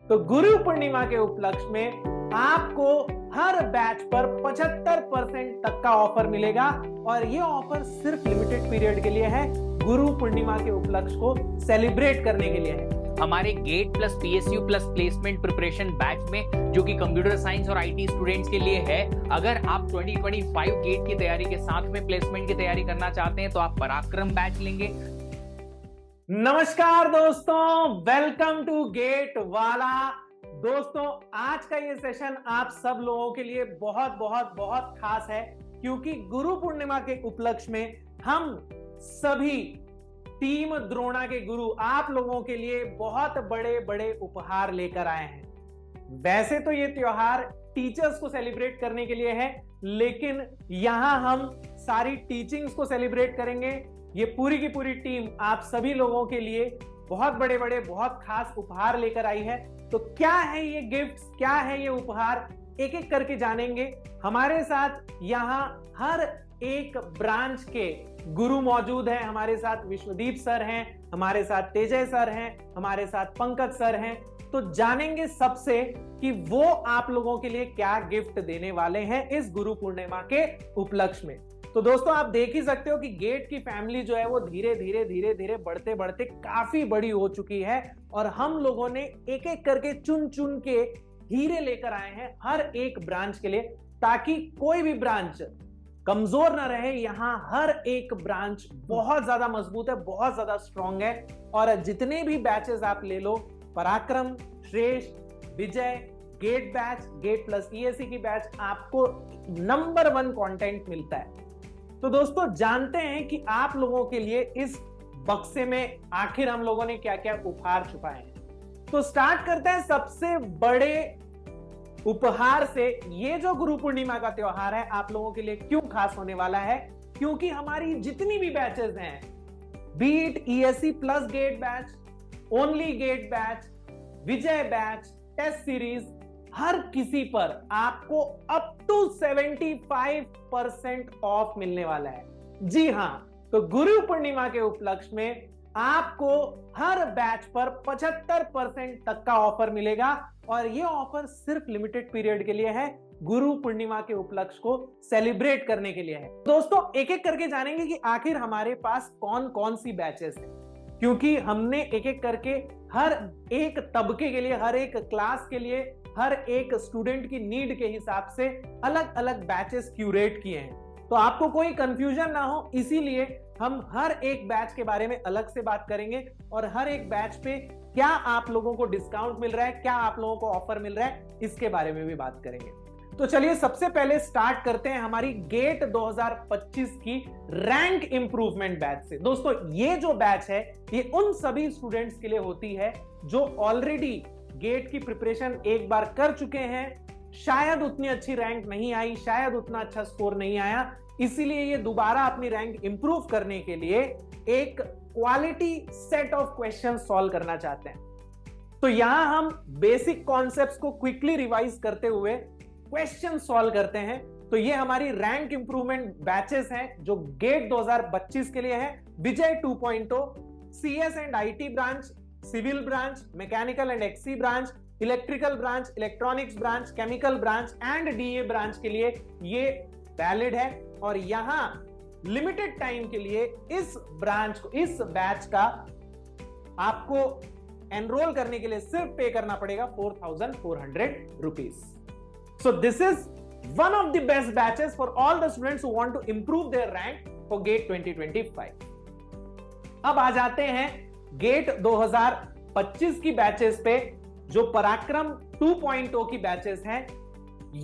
तो गुरु पूर्णिमा के उपलक्ष्य में आपको हर बैच पर 75% तक का ऑफर मिलेगा और ये ऑफर सिर्फ लिमिटेड पीरियड के लिए है, गुरु पूर्णिमा के उपलक्ष्य को सेलिब्रेट करने के लिए है। हमारे gate plus PSU plus placement preparation batch में, जो कि कंप्यूटर साइंस और आईटी स्टूडेंट्स के लिए है, अगर आप 2025 गेट की तैयारी के साथ में प्लेसमेंट की तैयारी करना चाहते हैं तो आप पराक्रम बैच लेंगे। नमस्कार दोस्तों, वेलकम टू गेट वाला। दोस्तों, आज का ये सेशन आप सब लोगों के लिए बहुत बहुत बहुत खास है, क्योंकि गुरु पूर्णिमा के उपलक्ष्य में हम सभी टीम द्रोणा के गुरु आप लोगों के लिए बहुत बड़े बड़े उपहार लेकर आए हैं। वैसे तो ये त्योहार टीचर्स को सेलिब्रेट करने के लिए है, लेकिन यहां हम सारी टीचिंग्स को सेलिब्रेट करेंगे। ये पूरी की पूरी टीम आप सभी लोगों के लिए बहुत बड़े बड़े बहुत खास उपहार लेकर आई है। तो क्या है ये गिफ्ट्स, क्या है ये उपहार, एक एक करके जानेंगे। हमारे साथ यहाँ हर एक ब्रांच के गुरु मौजूद हैं। हमारे साथ विश्वदीप सर हैं, हमारे साथ तेजय सर हैं, हमारे साथ पंकज सर हैं। तो जानेंगे सबसे कि वो आप लोगों के लिए क्या गिफ्ट देने वाले हैं इस गुरु पूर्णिमा के उपलक्ष्य में। तो दोस्तों, आप देख ही सकते हो कि गेट की फैमिली जो है वो धीरे धीरे बढ़ते बढ़ते काफी बड़ी हो चुकी है और हम लोगों ने एक एक करके चुन चुन के हीरे लेकर आए हैं हर एक ब्रांच के लिए, ताकि कोई भी ब्रांच कमजोर ना रहे। यहाँ हर एक ब्रांच बहुत ज्यादा मजबूत है, बहुत ज्यादा स्ट्रांग है। और जितने भी बैचेस आप ले लो, Parakram, Shreshtha, Vijay, GATE batch, GATE plus ESE की बैच, आपको नंबर 1 कंटेंट मिलता है। तो दोस्तों, जानते हैं कि आप लोगों के लिए इस बक्से में आखिर हम लोगों ने क्या क्या उपहार छुपाए हैं। तो स्टार्ट करते हैं सबसे बड़े उपहार से। ये जो गुरु पूर्णिमा का त्योहार है आप लोगों के लिए क्यों खास होने वाला है, क्योंकि हमारी जितनी भी बैचेस हैं, बीट ESE plus GATE batch, only GATE batch, Vijay batch, test series, हर किसी पर आपको अप टू 75% ऑफ मिलने वाला है। जी हां, तो गुरु पूर्णिमा के उपलक्ष्य में आपको हर बैच पर 75% तक का ऑफर मिलेगा और यह ऑफर सिर्फ लिमिटेड पीरियड के लिए है, गुरु पूर्णिमा के उपलक्ष्य को सेलिब्रेट करने के लिए है। दोस्तों, एक एक करके जानेंगे कि आखिर हमारे पास कौन कौन सी बैचेस हैं, क्योंकि हमने एक एक करके हर एक तबके के लिए, हर एक क्लास के लिए, हर एक स्टूडेंट की नीड के हिसाब से अलग अलग बैचेस क्यूरेट किए हैं। तो आपको कोई कंफ्यूजन ना हो, इसीलिए हम हर एक बैच के बारे में अलग से बात करेंगे और हर एक बैच पे क्या आप लोगों को डिस्काउंट मिल रहा है, क्या आप लोगों को ऑफर मिल रहा है, इसके बारे में भी बात करेंगे। तो चलिए सबसे पहले स्टार्ट करते हैं हमारी गेट 2025 की रैंक इंप्रूवमेंट बैच से। दोस्तों, ये जो बैच है ये उन सभी स्टूडेंट्स के लिए होती है जो ऑलरेडी गेट की प्रिपरेशन एक बार कर चुके हैं, शायद उतनी अच्छी रैंक नहीं आई, शायद उतना अच्छा स्कोर नहीं आया, इसीलिए ये दोबारा अपनी रैंक इंप्रूव करने के लिए एक quality set of question solve करना चाहते हैं। तो यहां हम बेसिक कॉन्सेप्ट्स को क्विकली रिवाइज करते हुए क्वेश्चन सॉल्व करते हैं। तो ये हमारी रैंक इंप्रूवमेंट बैचेस हैं जो गेट 2025 के लिए है। Vijay 2.0, CS and IT branch, civil branch, mechanical and XE branch, electrical branch, electronics branch, chemical branch and DA branch के लिए ये वैलिड है। और यहां लिमिटेड टाइम के लिए इस ब्रांच को, इस बैच का आपको एनरोल करने के लिए सिर्फ पे करना पड़ेगा 4,400 rupees. So this is one of the best batches for all the students who want to improve their rank for GATE 2025. अब आ जाते हैं गेट 2025 की बैचेस पे, जो पराक्रम 2.0 की बैचेस हैं।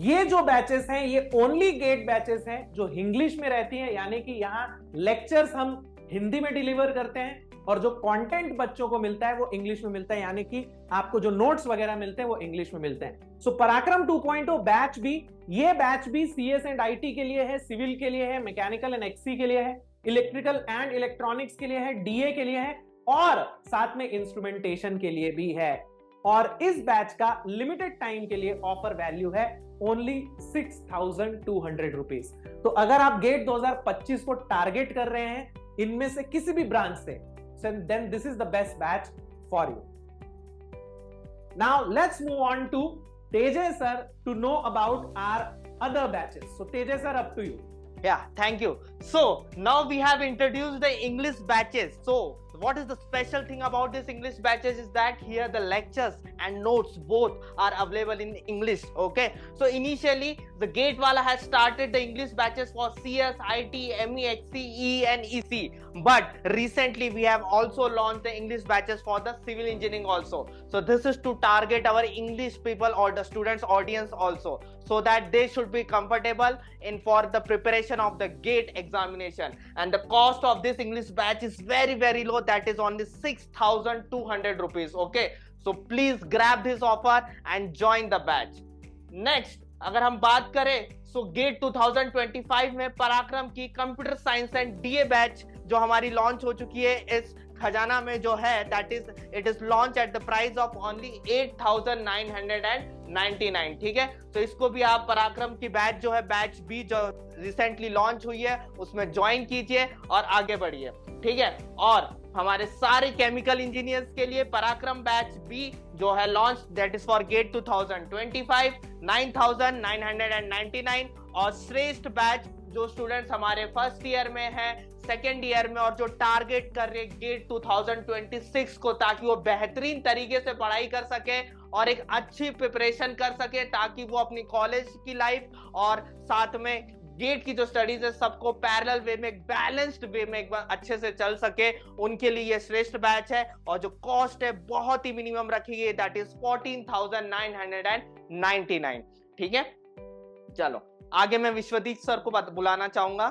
ये जो बैचेस हैं ये ओनली गेट बैचेस हैं जो इंग्लिश में रहती हैं, यानी कि यहां लेक्चर्स हम हिंदी में डिलीवर करते हैं और जो कंटेंट बच्चों को मिलता है वो इंग्लिश में मिलता है, यानी कि आपको जो नोट्स वगैरह मिलते हैं वो इंग्लिश में मिलते हैं। सो पराक्रम 2.0 बैच भी, ये बैच भी सीएस एंड आईटी के लिए है, सिविल के लिए है, मैकेनिकल एंड एक्सी के लिए है, इलेक्ट्रिकल एंड इलेक्ट्रॉनिक्स के लिए है, डीए के लिए है और साथ में इंस्ट्रूमेंटेशन के लिए भी है। और इस बैच का लिमिटेड टाइम के लिए ऑफर वैल्यू है ओनली 6,200 रुपीज। तो अगर आप गेट 2025 को टारगेट कर रहे हैं इनमें से किसी भी ब्रांच से, then this is the best batch for you. Now let's move on to Tejas sir to know about our other batches. So Tejas sir, up to you. Yeah, thank you. So now we have introduced the English batches. So what is the special thing about this English batches is that here the lectures and notes both are available in English. Okay, so initially the GATE wala has started the English batches for CS, IT, ME, HC, E and EC, but recently we have also launched the English batches for the civil engineering also. So this is to target our English people or the students audience also, so that they should be comfortable in for the preparation of the GATE examination. And the cost of this English batch is very low, that is only 6,200 rupees. Okay, so please grab this offer and join the batch. Next, अगर हम बात करें सो gate 2025 में पराक्रम की computer science and DA batch जो हमारी launch हो चुकी है इस खजाना में जो है, that is it is launch at the price of only 8,999. ठीक है, तो इसको भी आप पराक्रम की बैच जो है, बैच बी जो रिसेंटली लॉन्च हुई है उसमें ज्वाइन कीजिए और आगे बढ़िए. ठीक है, और हमारे सारे केमिकल इंजीनियर्स के लिए पराक्रम बैच बी जो है launch, that is for GATE 2025 9,999. और श्रेष्ठ बैच जो स्टूडेंट्स हमारे फर्स्ट ईयर में हैं, सेकेंड ईयर में और जो टारगेट कर रहे गेट 2026 को, ताकि वो बेहतरीन तरीके से पढ़ाई कर सके और एक अच्छी प्रिपरेशन कर सके, ताकि वो अपनी कॉलेज की लाइफ और साथ में गेट की जो स्टडीज है सबको पैरेलल वे में, बैलेंस्ड वे में एक बार अच्छे से चल सके, उनके लिए ये श्रेष्ठ बैच है. और जो कॉस्ट है बहुत ही मिनिमम रखी गई, दैट इज 14,999. ठीक है, चलो आगे मैं विश्वदीप सर को बुलाना चाहूंगा.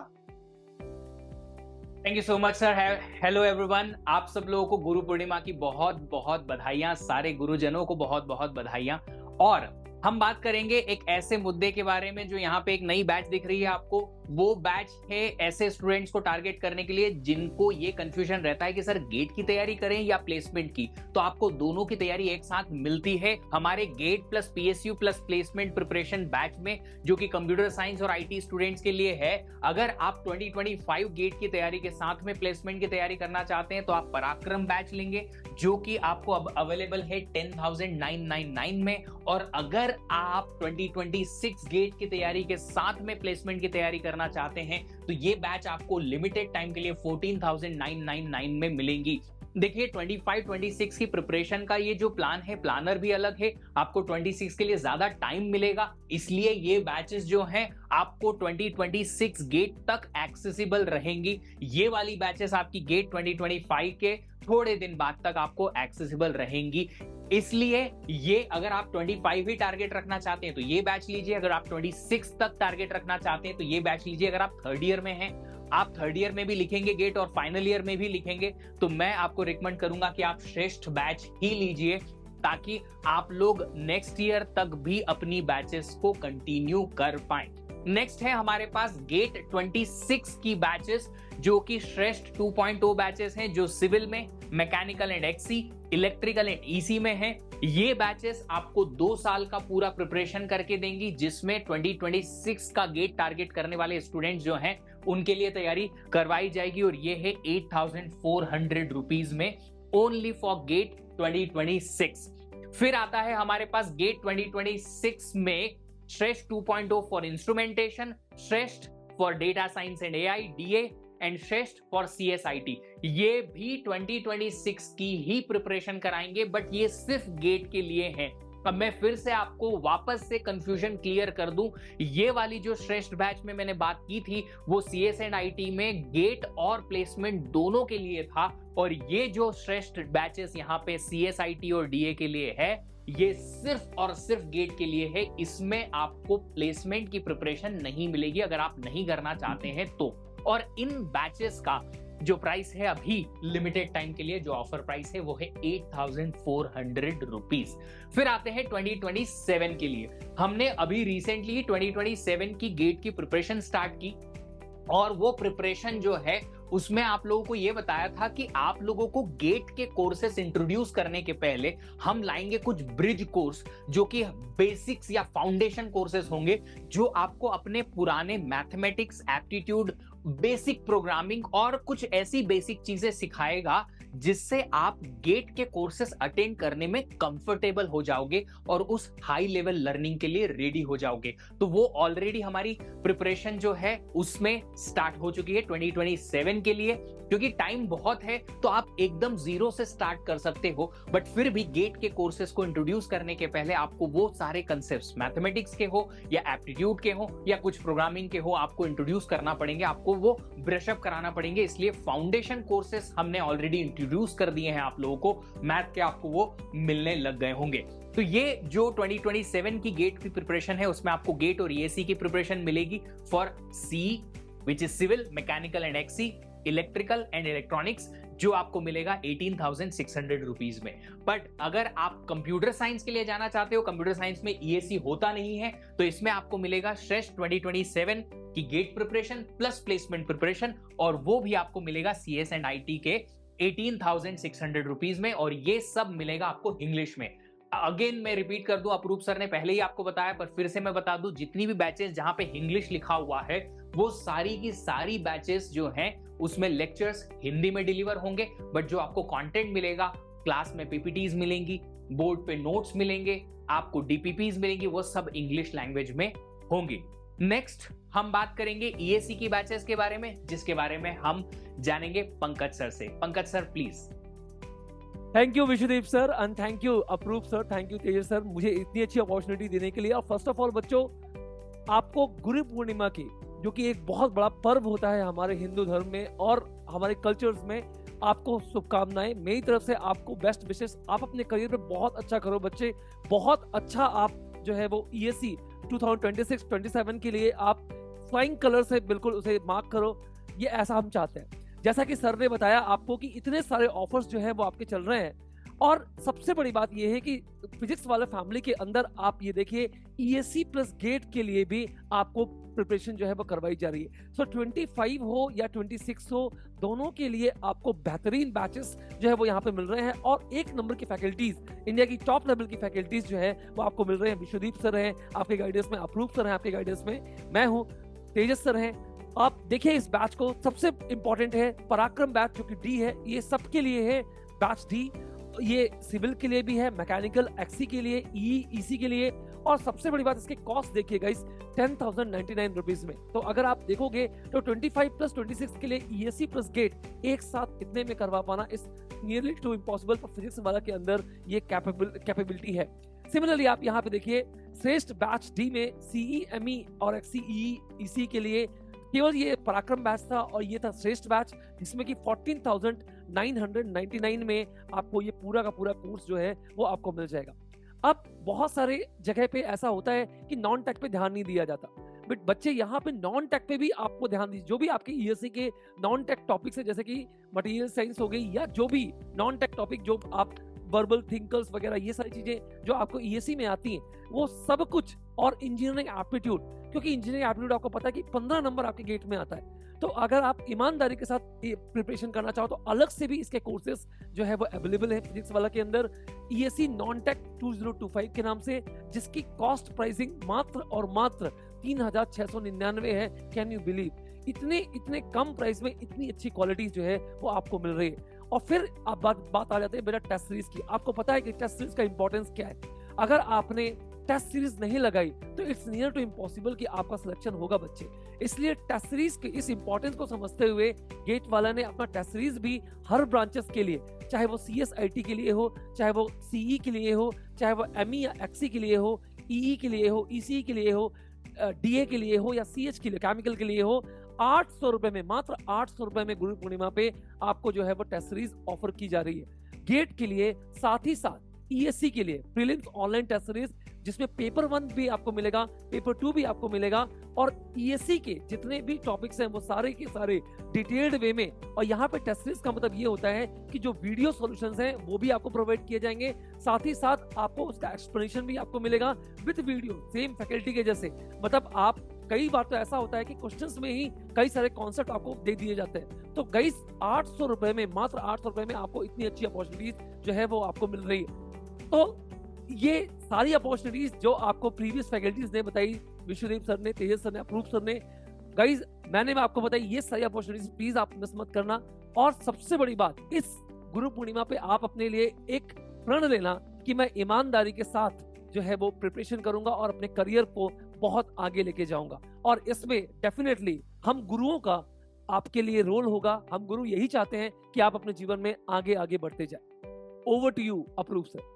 Thank you so much sir. Hello everyone, आप सब लोगों को गुरु पूर्णिमा की बहुत बहुत बधाइयां, सारे गुरुजनों को बहुत बहुत बधाइयां. और हम बात करेंगे एक ऐसे मुद्दे के बारे में जो यहाँ पे एक नई बैच दिख रही है आपको. वो बैच है ऐसे स्टूडेंट्स को टारगेट करने के लिए जिनको ये कंफ्यूजन रहता है कि सर गेट की तैयारी करें या प्लेसमेंट की. तो आपको दोनों की तैयारी एक साथ मिलती है हमारे gate plus PSU plus placement preparation batch में, जो कि कंप्यूटर साइंस और आईटी स्टूडेंट्स के लिए है. अगर आप 2025 गेट की तैयारी के साथ में प्लेसमेंट की तैयारी करना चाहते हैं तो आप पराक्रम बैच लेंगे, जो कि आपको अब अवेलेबल है 10,999 में. और अगर आप 2026 गेट की तैयारी के साथ में प्लेसमेंट की तैयारी करना चाहते हैं तो ये बैच आपको लिमिटेड टाइम के लिए 14,999 में मिलेंगी. देखिए 25-26 की प्रिपरेशन का ये जो प्लान है, प्लानर भी अलग है. आपको 26 के लिए ज्यादा टाइम मिलेगा, इसलिए ये बैचेस जो हैं आपको 2026 गेट तक एक्सेसिबल रहेंगी. ये वाली बैचेस आपकी गेट 2025 के थोड़े दिन बाद तक आपको एक्सेसिबल रहेंगी. इसलिए ये अगर आप 25 ही टारगेट रखना चाहते हैं तो ये बैच लीजिए. अगर आप 26 तक टारगेट रखना चाहते हैं तो ये बैच लीजिए. अगर आप थर्ड ईयर में हैं, आप थर्ड ईयर में भी लिखेंगे गेट और फाइनल ईयर में भी लिखेंगे, तो मैं आपको रिकमेंड करूंगा कि आप श्रेष्ठ बैच ही लीजिए, ताकि आप लोग नेक्स्ट ईयर तक भी अपनी बैचेस को कंटिन्यू कर पाएं. नेक्स्ट है हमारे पास गेट 26 की बैचेस, जो कि श्रेष्ठ 2.0 बैचेस हैं, जो सिविल में, mechanical and XE, electrical and EC में हैं. ये बैचेस आपको 2 साल का पूरा प्रिपरेशन करके देंगी, जिसमें 2026 का गेट टारगेट करने वाले स्टूडेंट्स जो हैं उनके लिए तैयारी करवाई जाएगी. और ये है 8,400 रुपीज में, ओनली फॉर गेट 2026. फिर आता है हमारे पास गेट 2026 में श्रेष्ठ 2.0 फॉर इंस्ट्रूमेंटेशन, श्रेष्ठ for data science and AI DA and श्रेष्ठ फॉर सीएसआईटी. ये भी 2026 की ही प्रिपरेशन कराएंगे, बट ये सिर्फ गेट के लिए है. अब मैं फिर से आपको वापस से कंफ्यूजन क्लियर कर दूं, ये वाली जो श्रेष्ठ बैच में मैंने बात की थी वो सीएस एंड आईटी में गेट और प्लेसमेंट दोनों के लिए था. और ये जो श्रेष्ठ बैचेस यहाँ पे सीएसआईटी और डीए के लिए है, ये सिर्फ और सिर्फ गेट के लिए है. इसमें आपको प्लेसमेंट की प्रिपरेशन नहीं मिलेगी अगर आप नहीं करना चाहते हैं तो. और इन बैचेस का जो प्राइस है अभी लिमिटेड टाइम के लिए, जो ऑफर प्राइस है वो है 8,400 रुपीज. फिर आते हैं 2027 के लिए. हमने अभी रिसेंटली 2027 की गेट की प्रिपरेशन स्टार्ट की, और वो प्रिपरेशन जो है उसमें आप लोगों को ये बताया था कि आप लोगों को गेट के कोर्सेस इंट्रोड्यूस करने के पहले हम लाएंगे कुछ ब्रिज कोर्स, जो कि बेसिक्स या फाउंडेशन कोर्सेस होंगे, जो आपको अपने पुराने मैथमेटिक्स, एप्टीट्यूड, बेसिक प्रोग्रामिंग और कुछ ऐसी बेसिक चीजें सिखाएगा जिससे आप गेट के कोर्सेस अटेंड करने में कंफर्टेबल हो जाओगे और उस हाई लेवल लर्निंग के लिए रेडी हो जाओगे। तो वो ऑलरेडी हमारी प्रिपरेशन जो है उसमें स्टार्ट हो चुकी है 2027 के लिए। क्योंकि टाइम बहुत है तो आप एकदम जीरो से स्टार्ट कर सकते हो, बट फिर भी गेट के कोर्सेज को इंट्रोड्यूस करने के पहले आपको वो सारे कंसेप्ट्स, मैथमेटिक्स के हो या एप्टीट्यूड के हो या कुछ प्रोग्रामिंग के हो, आपको इंट्रोड्यूस करना पड़ेंगे, आपको वो ब्रशअप कराना पड़ेंगे। इसलिए फाउंडेशन कोर्सेज हमने ऑलरेडी इंट्रोड्यूस कर दिए हैं आप लोगों को, मैथ के आपको वो मिलने लग गए होंगे। तो ये जो 2027 की गेट की प्रिपरेशन है उसमें आपको गेट और ईएसी की प्रिपरेशन मिलेगी for C which is civil, mechanical and XE, electrical and electronics, जो आपको मिलेगा 18,600 रुपीज में। बट अगर आप कंप्यूटर साइंस के लिए जाना चाहते हो, कंप्यूटर साइंस में ईएसी होता नहीं है, तो इसमें आपको मिलेगा श्रेष्ठ 2027 की GATE preparation plus placement preparation, और वो भी आपको मिलेगा सीएस एंड आईटी के 18,600 रुपीज में, और ये सब मिलेगा आपको इंग्लिश में। अगेन मैं रिपीट कर दूं, अपूर्व सर ने पहले ही आपको बताया पर फिर से मैं बता दूं, जितनी भी बैचेस जहां पे इंग्लिश लिखा हुआ है वो सारी की सारी बैचेस जो हैं उसमें लेक्चर्स हिंदी में डिलीवर होंगे, बट जो आपको कंटेंट मिलेगा, क्लास में पीपीटीज मिलेंगी, बोर्ड पे नोट्स मिलेंगे, आपको डीपीपीज मिलेंगी, वो सब इंग्लिश लैंग्वेज में होंगी। नेक्स्ट हम बात करेंगे ईएसी की बैचेस के बारे में, जिसके बारे में हम जानेंगे पंकज सर से। Pankaj sir please. Thank you Vishwadeep sir and thank you approve sir, thank you Tejas sir, मुझे इतनी अच्छी अपॉर्चुनिटी देने के लिए। और फर्स्ट ऑफ ऑल बच्चों, आपको गुरु पूर्णिमा की, जो कि एक बहुत बड़ा पर्व होता है हमारे हिंदू धर्म में और हमारे कल्चर्स में, आपको शुभकामनाएं। मेरी तरफ से आपको बेस्ट विशेस। आप अपने करियर में बहुत अच्छा करो बच्चे, बहुत अच्छा आप जो है वो ईएससी 2026-27 के लिए आप फ्लाइंग कलर से बिल्कुल उसे मार्क करो, ये ऐसा हम चाहते हैं। जैसा कि सर ने बताया आपको कि इतने सारे ऑफर्स जो है वो आपके चल रहे हैं, और सबसे बड़ी बात ये है कि फिजिक्स वाले फैमिली के अंदर आप ये देखिए ईएससी प्लस गेट के लिए भी आपको प्रिपरेशन जो है वो करवाई जा रही है। सो 25 हो या 26 हो, दोनों के लिए आपको बेहतरीन बैचेस जो है वो यहाँ पे मिल रहे हैं, और एक नंबर की फैकल्टीज, इंडिया की टॉप लेवल की फैकल्टीज जो है वो आपको मिल रहे हैं। विश्वदीप सर हैं आपके गाइडेंस में, अप्रूव सर हैं आपके गाइडेंस में, मैं हूँ, तेजस सर हैं। आप देखिए इस बैच को, सबसे इंपॉर्टेंट है पराक्रम बैच जो कि डी है, ये सबके लिए है बैच डी। ये सिविल के लिए भी है, मैकेनिकल, एक्सी के लिए, ईसी के लिए, और सबसे बड़ी बात इसके कॉस्ट देखिए गाइस 10,099 रुपीज में। तो अगर आप देखोगे तो 25 प्लस 26 के लिए ईएससी प्लस गेट एक साथ इतने में करवा पाना इस नियरली टू इम्पॉसिबल, पर फिजिक्स वाला के अंदर ये कैपेबिलिटी है। सिमिलरली आप यहाँ पे देखिए श्रेष्ठ बैच डी में सीई, एमई और एक्सी, ईसी के लिए केवल ये पराक्रम बैच था, और ये था श्रेष्ठ बैच जिसमें कि 14,999 में आपको ये पूरा का पूरा कोर्स जो है वो आपको मिल जाएगा। अब बहुत सारे जगह पे ऐसा होता है कि नॉन टेक पे ध्यान नहीं दिया जाता, बट बच्चे यहाँ पे नॉन टेक पे भी आपको ध्यान दीजिए। जो भी आपके ईएससी के नॉन टेक टॉपिक्स है, जैसे कि मटेरियल साइंस हो गई या जो भी नॉन टेक टॉपिक जो आप वर्बल थिंकर्स वगैरह, ये सारी चीजें जो आपको ईएससी में आती हैं, वो सब कुछ, और इंजीनियरिंग एप्टीट्यूड, क्योंकि इंजीनियरिंग एप्टीट्यूड आपको पता है कि 15 नंबर आपके गेट में आता है। तो अगर आप ईमानदारी के साथ प्रिपरेशन करना चाहो तो अलग से भी इसके कोर्सेज जो है वो अवेलेबल है फिजिक्स वाला के अंदर, ईएससी नॉन टेक 2025 के नाम से, जिसकी कॉस्ट प्राइसिंग मात्र और मात्र 3,699 है। कैन यू बिलीव, इतने कम प्राइस में इतनी अच्छी क्वालिटी जो है वो आपको मिल रही है। और फिर आप बात आ जाते हैं बेटा टेस्ट सीरीज की। आपको पता है कि टेस्ट सीरीज का इंपॉर्टेंस क्या है। अगर आपने टेस्ट सीरीज नहीं लगाई तो इट्स नियर टू इम्पॉसिबल कि आपका सिलेक्शन होगा बच्चे। इसलिए टेस्ट सीरीज के इस इंपॉर्टेंस को समझते हुए गेट वाला ने अपना टेस्ट सीरीज भी हर ब्रांचेस के लिए, चाहे वो सीएसआईटी के लिए हो, चाहे वो सीई के लिए हो, चाहे वो एमई या एक्सी के लिए हो, ईई के लिए हो, ईसी के लिए हो, डीए के लिए हो या सीएच के लिए, केमिकल के लिए हो, 800 रुपए में, मात्र 800 रुपए में गुरु पूर्णिमा पे आपको जो है वो टेस्ट सीरीज ऑफर की जा रही है गेट के लिए। साथ ही साथ ईएससी के लिए प्रीलिम्स ऑनलाइन टेस्ट सीरीज, जिसमें पेपर 1 भी आपको मिलेगा, पेपर 2 भी आपको मिलेगा, और ईएससी के जितने भी टॉपिक्स हैं वो सारे के सारे डिटेल्ड वे में। और यहाँ पे टेस्ट सीरीज का मतलब ये होता है कि जो वीडियो सॉल्यूशंस हैं वो भी आपको प्रोवाइड किए जाएंगे, साथ ही साथ आपको उसका एक्सप्लेनेशन भी आपको मिलेगा विद वीडियो, सेम फैकल्टी के जैसे। मतलब आप, कई बार तो ऐसा होता है कि क्वेश्चंस में ही कई सारे कॉन्सेप्ट आपको दे दिए जाते हैं। तो गाइस 800 रुपए में, मात्र 800 रुपए में आपको इतनी अच्छी अपॉर्चुनिटीज जो है वो आपको मिल रही है। तो ये सारी अपॉर्चुनिटीज जो आपको प्रीवियस फैकल्टीज ने बताई, विश्वदीप सर ने, तेजस सर ने, अप्रूव सर ने, गाइज मैंने आपको बताई, ये सारी अपॉर्चुनिटीज प्लीज आप मिस मत करना। और सबसे बड़ी बात, इस गुरु पूर्णिमा पे आप अपने लिए एक प्रण लेना कि मैं ईमानदारी के साथ जो है वो प्रिपरेशन करूंगा और अपने करियर को बहुत आगे लेके जाऊंगा। और इसमें डेफिनेटली हम गुरुओं का आपके लिए रोल होगा। हम गुरु यही चाहते हैं कि आप अपने जीवन में आगे आगे बढ़ते जाए। Over to you approve sir.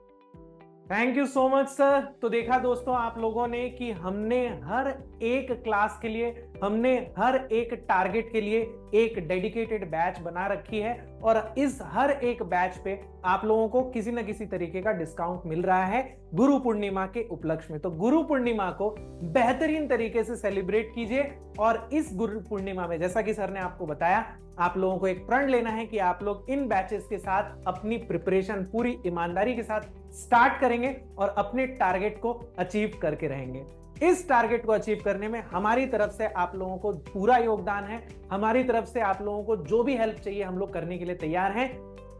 Thank you so much sir. तो देखा दोस्तों आप लोगों ने कि हमने हर एक क्लास के लिए, हमने हर एक टारगेट के लिए एक डेडिकेटेड बैच बना रखी है और इस हर एक बैच पे आप लोगों को किसी न किसी तरीके का डिस्काउंट मिल रहा है गुरु पूर्णिमा के उपलक्ष्य में। तो गुरु पूर्णिमा को बेहतरीन तरीके से सेलिब्रेट कीजिए और इस गुरु पूर्णिमा में जैसा कि सर ने आपको बताया, आप लोगों को एक प्रण लेना है कि आप लोग इन बैचेस के साथ अपनी प्रिपरेशन पूरी ईमानदारी के साथ स्टार्ट करेंगे और अपने टारगेट को अचीव करके रहेंगे। इस टारगेट को अचीव करने में हमारी तरफ से आप लोगों को पूरा योगदान है। हमारी तरफ से आप लोगों को जो भी हेल्प चाहिए हम लोग करने के लिए तैयार हैं।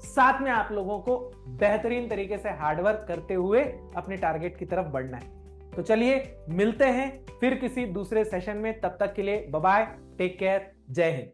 साथ में आप लोगों को बेहतरीन तरीके से हार्डवर्क करते हुए अपने टारगेट की तरफ बढ़ना है। तो चलिए मिलते हैं फिर किसी दूसरे सेशन में। तब तक के लिए बाय बाय, टेक केयर, जय हिंद।